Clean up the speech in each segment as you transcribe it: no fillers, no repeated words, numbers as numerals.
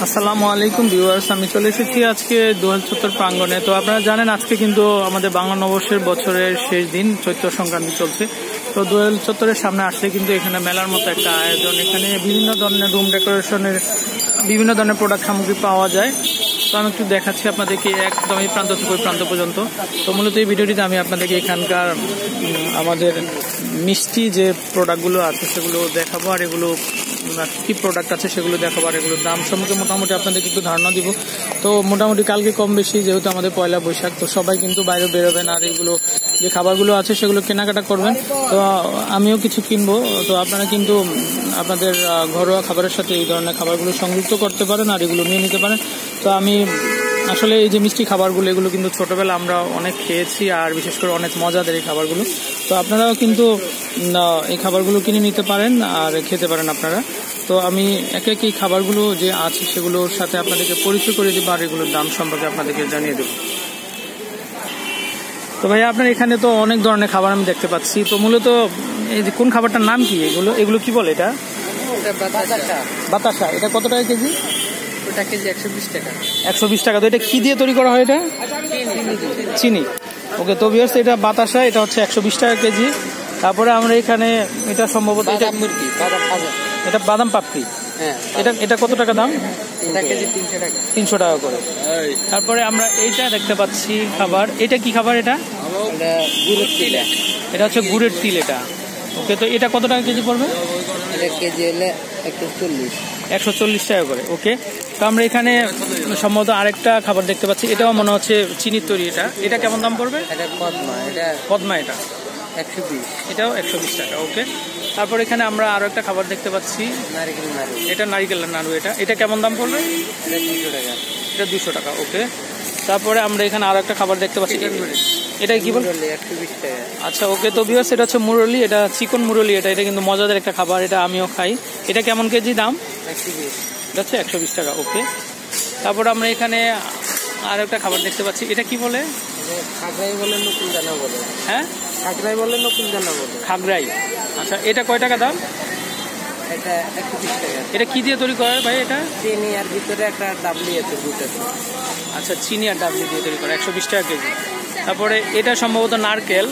আসসালামু আলাইকুম ভিউয়ার্স, আমি চলে এসেছি আজকে দোয়েল চত্বর প্রাঙ্গণে। তো আপনারা জানেন আজকে কিন্তু আমাদের বাংলা নববর্ষের বছরের শেষ দিন, চৈত্র সংক্রান্তি চলছে। তো দোয়েল চত্বরের সামনে আসলে কিন্তু এখানে মেলার মতো একটা আয়োজন, এখানে বিভিন্ন ধরনের রুম ডেকোরেশনের বিভিন্ন ধরনের প্রোডাক্ট সামগ্রী পাওয়া যায়। তো আমি একটু দেখাচ্ছি আপনাদেরকে একদম এই প্রান্ত থেকে ওই প্রান্ত পর্যন্ত। তো মূলত এই ভিডিওটিতে আমি আপনাদেরকে এখানকার আমাদের মিষ্টি যে প্রোডাক্টগুলো আছে সেগুলো দেখাবো, আর এগুলো কি প্রোডাক্ট আছে সেগুলো দেখাবো, আর এগুলোর দাম সম্পর্কে মোটামুটি আপনাদেরকে একটু ধারণা দিব। তো মোটামুটি কালকে কম বেশি যেহেতু আমাদের পয়লা বৈশাখ, তো সবাই কিন্তু বাইরে বেরোবেন আর এগুলো যে খাবারগুলো আছে সেগুলো কেনাকাটা করবেন। তো আমিও কিছু কিনবো। তো আপনারা কিন্তু আপনাদের ঘরোয়া খাবারের সাথে এই ধরনের খাবারগুলো সংযুক্ত করতে পারেন আর এগুলো নিয়ে নিতে পারেন। তো আমি আসলে এই যে মিষ্টি খাবারগুলো এগুলো কিন্তু ছোটবেলা আমরা অনেক খেয়েছি, আর বিশেষ করে অনেক মজাদার এই খাবারগুলো। তো আপনারাও কিন্তু এই খাবারগুলো কিনে নিতে পারেন আর খেতে পারেন আপনারা। তো আমি একে একে এই খাবারগুলো যে আছে সেগুলোর সাথে আপনাদেরকে পরিচয় করে দেবো আর এগুলোর দাম সম্পর্কে আপনাদেরকে জানিয়ে দেবো। তো ভাইয়া আপনার এখানে তো অনেক ধরনের খাবার আমি দেখতে পাচ্ছি। তো মূলত এই যে কোন খাবারটার নাম কি? এগুলো কি বলে? এটা বাতাসা। এটা কত টাকা কেজি? ওটা কেজি 120 টাকা। 120 টাকা। তো এটা কি দিয়ে তৈরি করা হয়? এটা চিনি। ওকে, তো ভিউয়ার্স এটা বাতাসা, এটা হচ্ছে 120 টাকা কেজি। তারপরে আমরা এখানে এটা সম্ভবত এটা বাদাম পাপড়ি। এটা কত টাকা দাম? এটা কেজি 300 টাকা। 300 টাকা করে। তারপরে আমরা এইটা দেখতে পাচ্ছি খাবার। এটা কি খাবার? এটা গুড়ের তিল। এটা হচ্ছে গুড়ের তিল এটা। ওকে, তো এটা কত টাকা কেজি পড়বে? এটা কেজি হলে 140। 140 টাকা করে। ওকে, তো আমরা এখানে সম্ভবত আরেকটা খাবার দেখতে পাচ্ছি, এটাও মনে হচ্ছে চিনির তৈরি। এটা কেমন দাম পড়বে? এটা কদমা। এটা 120। এটাও 120 টাকা। ওকে, তারপর এখানে আমরা আরো একটা খাবার দেখতে পাচ্ছি, নারকেল নাড়ু। এটা নারকেলের নাড়ু। এটা কেমন দাম পড়বে? এটা 200 টাকা। এটা 200 টাকা। ওকে, তারপরে আমরা এখানে আরো একটা খাবার দেখতে পাচ্ছি, এটা কি বলবো? 120 টাকা। আচ্ছা, ওকে, তো ভিউয়ার্স এটা হচ্ছে মুরলি, এটা চিকন মুরলি। এটা কিন্তু মজাদার একটা খাবার, এটা আমিও খাই। এটা কেমন কেজি দাম? 120। এটা হচ্ছে 120 টাকা। ওকে, তারপর আমরা এখানে আরো একটা খাবার দেখতে পাচ্ছি, এটা কি বলে? খাগড়াই বলে, নকুল দানা বলে। হ্যাঁ, খাগড়াই বলে, নকুল দানা বলে। খাগড়াই। আচ্ছা, এটা কয় টাকা দাম? এটা 120 টাকা। এটা কি দিয়ে তৈরি করে ভাই? এটা চিনি আর ভিতরে একটা ডাবলি আছে, দুটো। আচ্ছা, চিনি আর ডাবলি দিয়ে তৈরি করে, 120 টাকা কেজি। তারপরে এটা সম্ভবত নারকেল।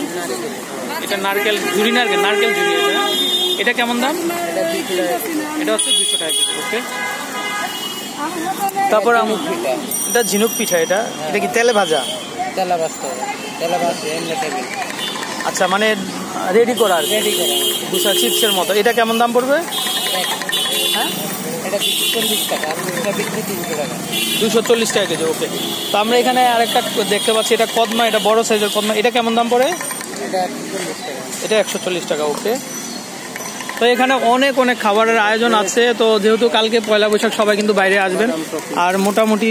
এটা নারকেল ঝুড়ি, নারকেল ঝুড়ি। এটা কেমন দাম? এটা 200 টাকা। এটা হচ্ছে 200 টাকা কেজি। ওকে, তারপর এটা ঝিনুক পিঠা। এটা কি তেলে ভাজা? তেলা ভাজতে হবে। এমনি থাকে। আচ্ছা, মানে রেডি করা। বুঝা চিপসের মতো। এটা কেমন দাম পড়বে? হ্যাঁ, এটা 240 টাকা। আর এটা বিক্রি 300 টাকা। 240 টাকা কেজি। ওকে, তো আমরা এখানে আরেকটা দেখতে পাচ্ছি, এটা কদমা, এটা বড় সাইজের কদমা। এটা কেমন দাম পড়ে? এটা 140 টাকা। এটা 140 টাকা। ওকে, তো এখানে অনেক খাবারের আয়োজন আছে। তো যেহেতু কালকে পয়লা বৈশাখ, সবাই কিন্তু বাইরে আসবেন আর মোটামুটি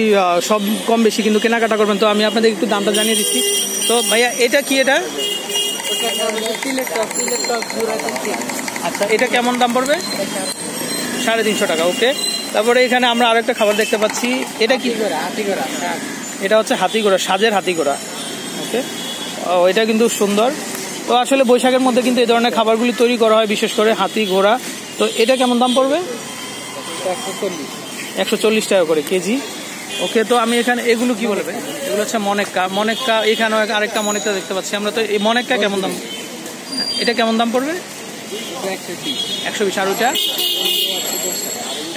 সব কম বেশি কিন্তু কেনাকাটা করবেন। তো আমি আপনাদের একটু দামটা জানিয়ে দিচ্ছি। তো ভাইয়া এটা কি? এটা আচ্ছা, এটা কেমন দাম পড়বে? 350 টাকা। ওকে, তারপরে এখানে আমরা আরেকটা খাবার দেখতে পাচ্ছি, এটা কি? এটা হচ্ছে হাতি ঘোড়া, সাজের হাতি ঘোড়া। ওকে, এটা কিন্তু সুন্দর। তো আসলে বৈশাখের মধ্যে কিন্তু এই ধরনের খাবারগুলি তৈরি করা হয়, বিশেষ করে হাতি ঘোড়া। তো এটা কেমন দাম পড়বে? 140 টাকা করে কেজি। ওকে, তো আমি এখানে এগুলো কি বলবে? এগুলো হচ্ছে মনেক্কা। এখানে আরেকটা মনেক্কা দেখতে পাচ্ছি আমরা। তো এই মনেক্কা কেমন দাম? এটা কেমন দাম পড়বে? 120। আর ওটা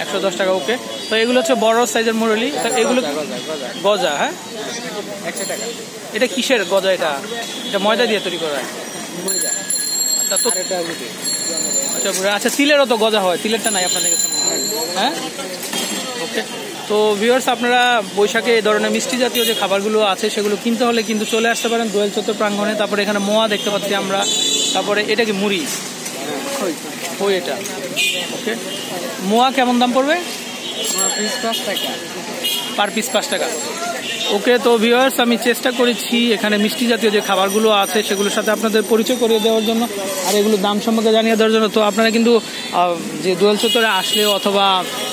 110 টাকা। ওকে, তো এগুলো হচ্ছে বড় সাইজের মুরলি। তো এগুলো গজা। হ্যাঁ, 100 টাকা। এটা কিসের গজা? এটা ময়দা দিয়ে তৈরি করা হয়। আচ্ছা, তিলেরও তো গজা হয়, তিলেরটা নাই আপনাদের কাছে? হ্যাঁ, ওকে। তো ভিউয়ার্স, আপনারা বৈশাখে এই ধরনের মিষ্টি জাতীয় যে খাবারগুলো আছে সেগুলো কিনতে হলে কিন্তু চলে আসতে পারেন দোয়েল চত্বর প্রাঙ্গণে। তারপরে এখানে মোয়া দেখতে পাচ্ছি আমরা। তারপরে এটা কি মুড়ি? ওই এটা। ওকে, মোয়া কেমন দাম পড়বে? পার পিস 5 টাকা। ওকে, তো ভিউয়ার্স, আমি চেষ্টা করেছি এখানে মিষ্টি জাতীয় যে খাবারগুলো আছে সেগুলোর সাথে আপনাদের পরিচয় করিয়ে দেওয়ার জন্য আর এগুলোর দাম সম্পর্কে জানিয়ে দেওয়ার জন্য। তো আপনারা কিন্তু যে দোয়েল চত্বরে আসলে অথবা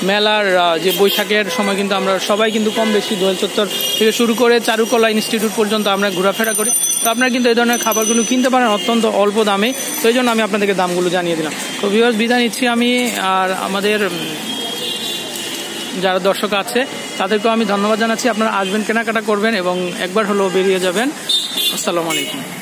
মেলার যে বৈশাখের সময় কিন্তু আমরা সবাই কিন্তু কম বেশি দোয়েল চত্বর থেকে শুরু করে চারুকলা ইনস্টিটিউট পর্যন্ত আমরা ঘোরাফেরা করি। তো আপনারা কিন্তু এই ধরনের খাবারগুলো কিনতে পারেন অত্যন্ত অল্প দামে। তো এই জন্য আমি আপনাদেরকে দামগুলো জানিয়ে দিলাম। তো ভিউয়ার্স, বিদায় নিচ্ছি আমি। আর আমাদের যারা দর্শক আছে তাদেরকেও আমি ধন্যবাদ জানাচ্ছি। আপনারা আসবেন, কেনাকাটা করবেন এবং একবার হলেও বেরিয়ে যাবেন। আসসালামু আলাইকুম।